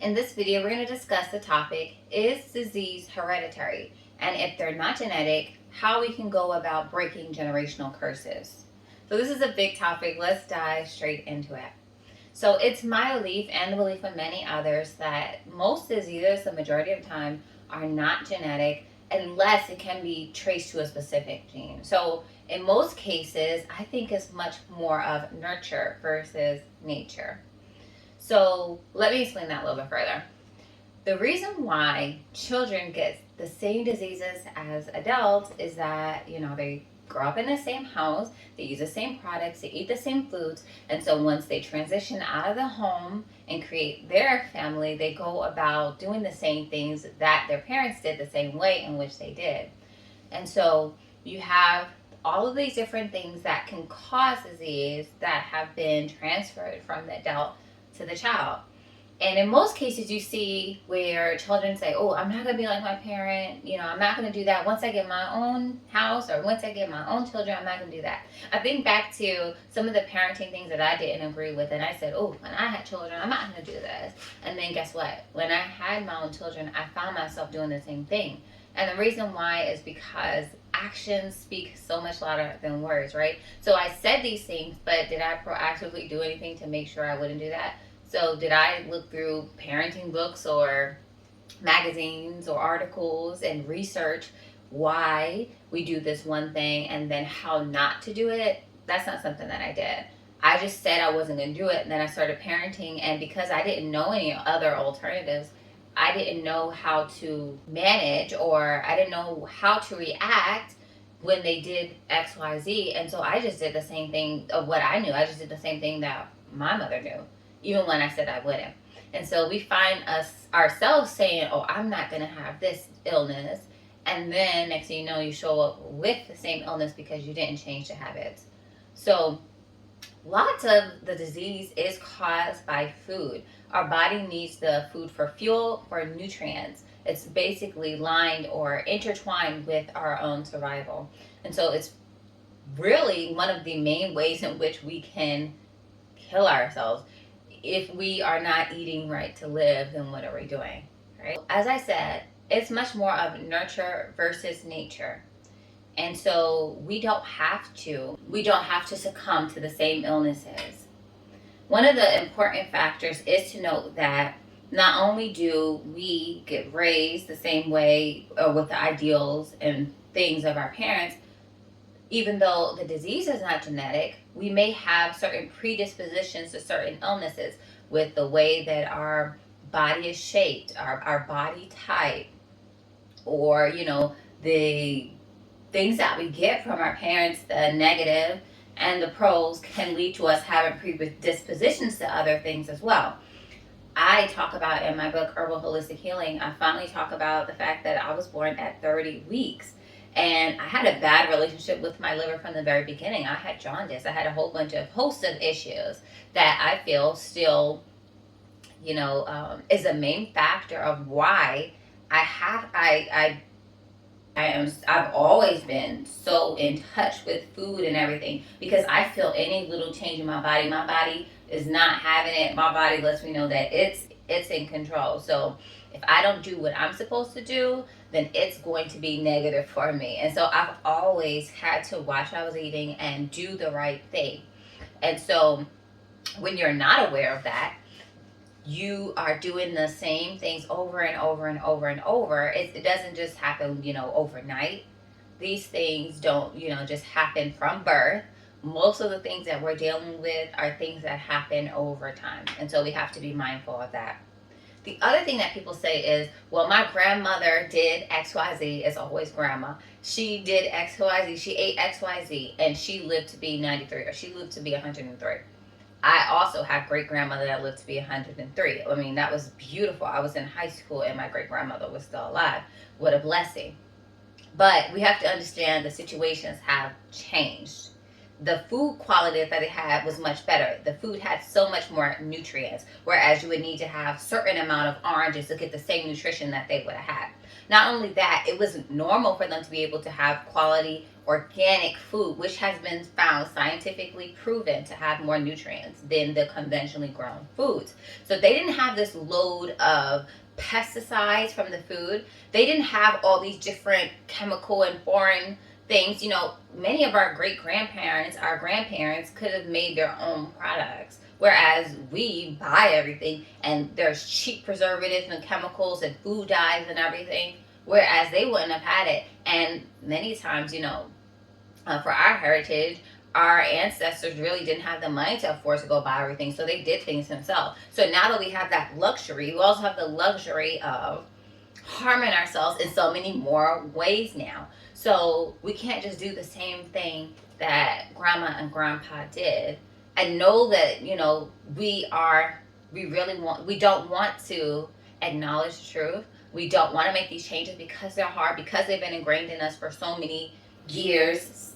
In this video, we're going to discuss the topic, is disease hereditary? And if they're not genetic, how we can go about breaking generational curses. So this is a big topic. Let's dive straight into it. So it's my belief and the belief of many others that most diseases, the majority of the time, are not genetic unless it can be traced to a specific gene. So in most cases, I think it's much more of nurture versus nature. So let me explain that a little bit further. The reason why children get the same diseases as adults is that, they grow up in the same house, they use the same products, they eat the same foods, and so once they transition out of the home and create their family, they go about doing the same things that their parents did the same way in which they did. And so you have all of these different things that can cause disease that have been transferred from the adult to the child. And in most cases, you see where children say, oh, I'm not going to be like my parent. I'm not going to do that. Once I get my own house or once I get my own children, I'm not going to do that. I think back to some of the parenting things that I didn't agree with. And I said, oh, when I had children, I'm not going to do this. And then guess what? When I had my own children, I found myself doing the same thing. And the reason why is because actions speak so much louder than words, right? So I said these things, but did I proactively do anything to make sure I wouldn't do that? So did I look through parenting books or magazines or articles and research why we do this one thing and then how not to do it? That's not something that I did. I just said I wasn't going to do it, and then I started parenting, and because I didn't know any other alternatives, I didn't know how to manage, or I didn't know how to react when they did XYZ, and so I just did the same thing of what I knew. I just did the same thing that my mother knew, even when I said I wouldn't. And so we find ourselves saying, oh, I'm not going to have this illness. And then next thing you know, you show up with the same illness because you didn't change the habits. So lots of the disease is caused by food. Our body needs the food for fuel, for nutrients. It's basically lined or intertwined with our own survival. And so it's really one of the main ways in which we can kill ourselves. If we are not eating right to live, then what are we doing, right? As I said, it's much more of nurture versus nature. And so we don't have to succumb to the same illnesses. One of the important factors is to note that not only do we get raised the same way or with the ideals and things of our parents, even though the disease is not genetic, we may have certain predispositions to certain illnesses with the way that our body is shaped, our body type, or, the things that we get from our parents, the negative and the pros, can lead to us having predispositions to other things as well. I talk about in my book, Herbal Holistic Healing, I finally talk about the fact that I was born at 30 weeks. And I had a bad relationship with my liver from the very beginning. I had jaundice. I had a whole host of issues that I feel still, is a main factor of why I've always been so in touch with food and everything, because I feel any little change in my body is not having it. My body lets me know that it's in control. So if I don't do what I'm supposed to do, then it's going to be negative for me. And so I've always had to watch what I was eating and do the right thing. And so when you're not aware of that, you are doing the same things over and over and over and over. It doesn't just happen, overnight. These things don't, just happen from birth. Most of the things that we're dealing with are things that happen over time. And so we have to be mindful of that. The other thing that people say is, well, my grandmother did XYZ. It's always grandma. She did XYZ. She ate XYZ and she lived to be 93, or she lived to be 103. I also have great grandmother that lived to be 103. I mean, that was beautiful. I was in high school and my great grandmother was still alive. What a blessing. But we have to understand the situations have changed. The food quality that they had was much better. The food had so much more nutrients, whereas you would need to have certain amount of oranges to get the same nutrition that they would have had. Not only that, it was normal for them to be able to have quality organic food, which has been found scientifically proven to have more nutrients than the conventionally grown foods. So they didn't have this load of pesticides from the food. They didn't have all these different chemical and foreign things. Many of our great grandparents, our grandparents could have made their own products. Whereas we buy everything and there's cheap preservatives and chemicals and food dyes and everything. Whereas they wouldn't have had it. And many times, for our heritage, our ancestors really didn't have the money to afford to go buy everything, so they did things themselves. So now that we have that luxury, we also have the luxury of harming ourselves in so many more ways now. So we can't just do the same thing that grandma and grandpa did and know that, we don't want to acknowledge the truth. We don't want to make these changes because they're hard, because they've been ingrained in us for so many years,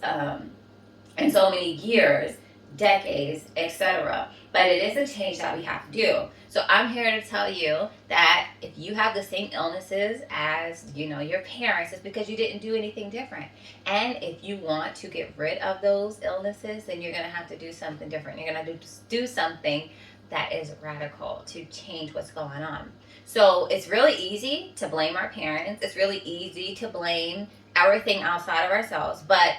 and so many years, decades, etc. But it is a change that we have to do. So I'm here to tell you that if you have the same illnesses as your parents, it's because you didn't do anything different. And if you want to get rid of those illnesses, then you're going to have to do something different. You're going to do something that is radical to change what's going on. So it's really easy to blame our parents. It's really easy to blame everything outside of ourselves. But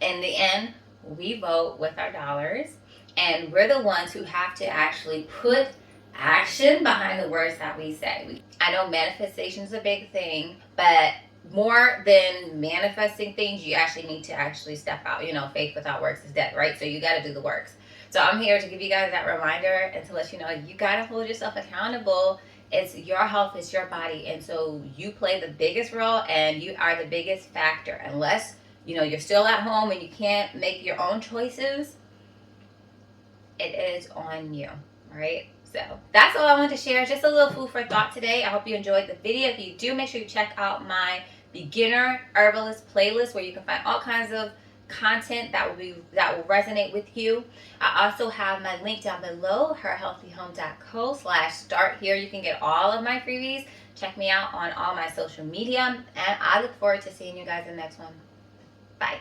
in the end, we vote with our dollars, and we're the ones who have to actually put action behind the words that we say. I know manifestation is a big thing, but more than manifesting things, you actually need to actually step out. Faith without works is dead, right? So you got to do the works. So I'm here to give you guys that reminder and to let you know you got to hold yourself accountable. It's your health, it's your body, and so you play the biggest role and you are the biggest factor. Unless you're still at home and you can't make your own choices, it is on you, right? So that's all I wanted to share. Just a little food for thought today. I hope you enjoyed the video. If you do, make sure you check out my beginner herbalist playlist where you can find all kinds of content that will resonate with you. I also have my link down below, herhealthyhome.co/start. Here you can get all of my freebies. Check me out on all my social media, and I look forward to seeing you guys in the next one. Bye.